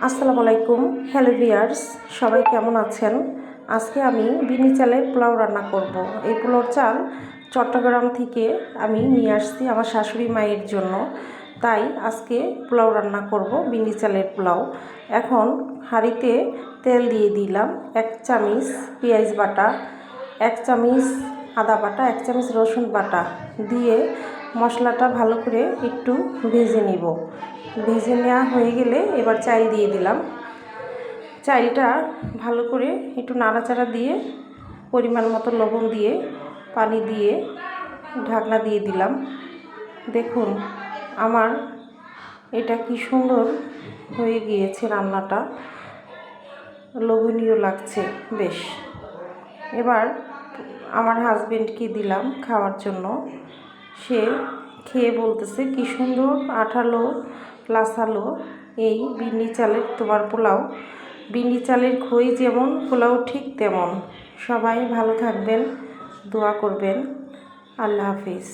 আসসালামু আলাইকুম। Hello viewers, সবাই কেমন আছেন? আজকে আমি বিনি চালের পোলাও রান্না করব। এই পোলাওর চাল চট্টগ্রাম থেকে আমি নিয়ে আসছি আমার শাশুড়ি মায়ের জন্য, তাই আজকে পোলাও রান্না করব, বিনি চালের পোলাও। এখন হাঁড়িতে তেল দিয়ে দিলাম, 1 চামচ পেঁয়াজ বাটা, 1 চামচ আদা বাটা, 1 চামচ রসুন বাটা দিয়ে মশলাটা ভালো করে একটু ভেজে নিব। ভেজে নেওয়া হয়ে গেলে এবার চাল দিয়ে দিলাম। চালটা ভালো করে একটু নাড়াচাড়া দিয়ে পরিমাণ মতো লবণ দিয়ে পানি দিয়ে ঢাকনা দিয়ে দিলাম। দেখুন আমার এটা কি সুন্দর হয়ে গিয়েছে, রান্নাটা লোভনীয় লাগছে বেশ। এবার আমার হাজবেন্ডকে দিলাম খাওয়ার জন্য। সে খেয়ে বলতেছে কি সুন্দর আঠালো লাসালো এই বিন্নি চালের তোমার পোলাও। বিন্নি চালের খই যেমন, পোলাও ঠিক তেমন। সবাই ভালো থাকবেন, দোয়া করবেন। আল্লাহ হাফিজ।